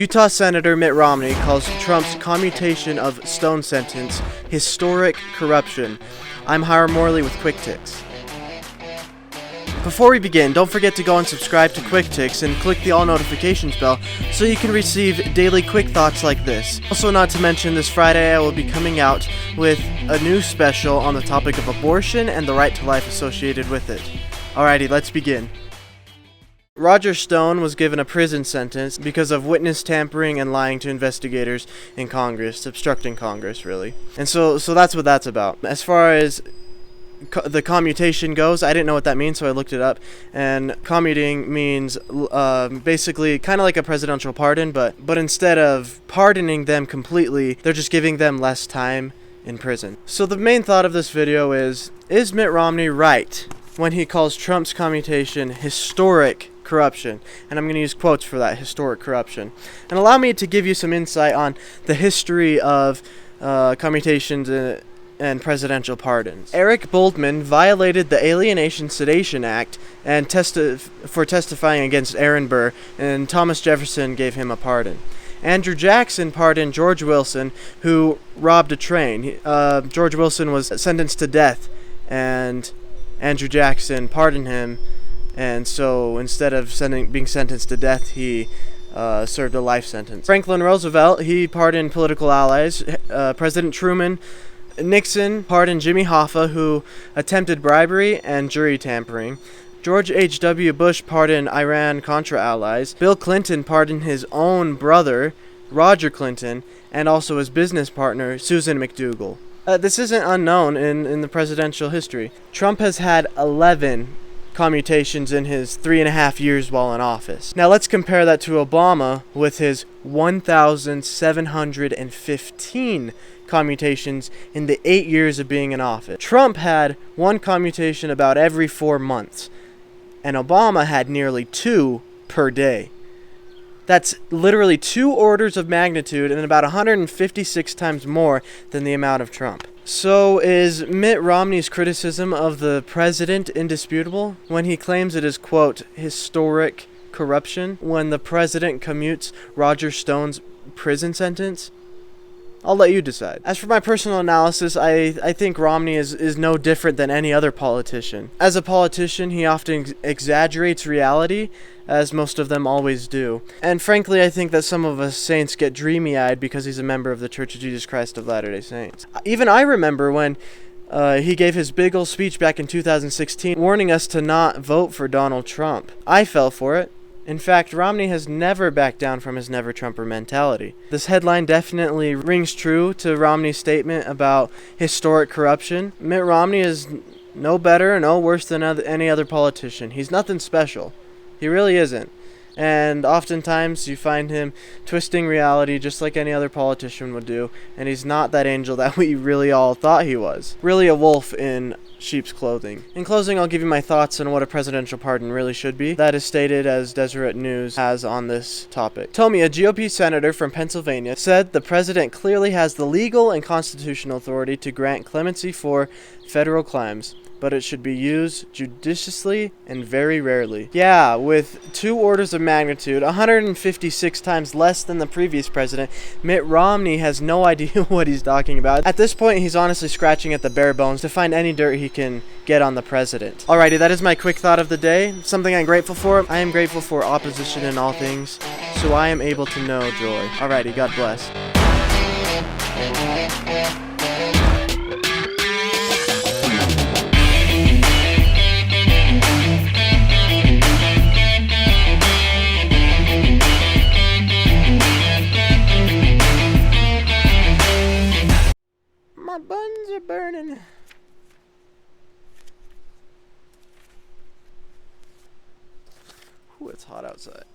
Utah Senator Mitt Romney calls Trump's commutation of stone sentence historic corruption. I'm Hiram Morley with QuickThought. Before we begin, don't forget to go and subscribe to QuickThought and click the all notifications bell so you can receive daily quick thoughts like this. Also, not to mention, this Friday I will be coming out with a new special on the topic of abortion and the right to life associated with it. Alrighty, let's begin. Roger Stone was given a prison sentence because of witness tampering and lying to investigators in Congress, obstructing Congress, really. And so that's what that's about. As far as the commutation goes, I didn't know what that means, so I looked it up. And commuting means basically kind of like a presidential pardon, but instead of pardoning them completely, they're just giving them less time in prison. So the main thought of this video is Mitt Romney right when he calls Trump's commutation historic corruption? And I'm going to use quotes for that, historic corruption. And allow me to give you some insight on the history of commutations and presidential pardons. Eric Boldman violated the Alienation Sedation Act and for testifying against Aaron Burr, and Thomas Jefferson gave him a pardon. Andrew Jackson pardoned George Wilson, who robbed a train. George Wilson was sentenced to death, and Andrew Jackson pardoned him, and so instead of being sentenced to death, he served a life sentence. Franklin Roosevelt, he pardoned political allies. President Truman, Nixon pardoned Jimmy Hoffa, who attempted bribery and jury tampering. George H.W. Bush pardoned Iran-Contra allies. Bill Clinton pardoned his own brother, Roger Clinton, and also his business partner, Susan McDougal. This isn't unknown in the presidential history. Trump has had 11 commutations in his 3.5 years while in office. Now let's compare that to Obama with his 1,715 commutations in the 8 years of being in office. Trump had one commutation about every 4 months, and Obama had nearly 2 per day. That's literally 2 orders of magnitude and about 156 times more than the amount of Trump. So is Mitt Romney's criticism of the president indisputable when he claims it is, quote, historic corruption when the president commutes Roger Stone's prison sentence? I'll let you decide. As for my personal analysis, I think Romney is no different than any other politician. As a politician, he often exaggerates reality, as most of them always do. And frankly, I think that some of us saints get dreamy-eyed because he's a member of the Church of Jesus Christ of Latter-day Saints. Even I remember when he gave his big ol' speech back in 2016 warning us to not vote for Donald Trump. I fell for it. In fact, Romney has never backed down from his never-Trumper mentality. This headline definitely rings true to Romney's statement about historic corruption. Mitt Romney is no better, no worse than any other politician. He's nothing special. He really isn't. And oftentimes you find him twisting reality just like any other politician would do, and he's not that angel that we really all thought he was. Really a wolf in sheep's clothing. In closing, I'll give you my thoughts on what a presidential pardon really should be. That is stated as Deseret News has on this topic. Tomey, a GOP senator from Pennsylvania, said the president clearly has the legal and constitutional authority to grant clemency for federal crimes, but it should be used judiciously and very rarely. Yeah, with 2 orders of magnitude, 156 times less than the previous president, Mitt Romney has no idea what he's talking about. At this point, he's honestly scratching at the bare bones to find any dirt he can get on the president. Alrighty, that is my quick thought of the day. Something I'm grateful for. I am grateful for opposition in all things, so I am able to know joy. Alrighty, God bless. My buns are burning. Ooh, it's hot outside.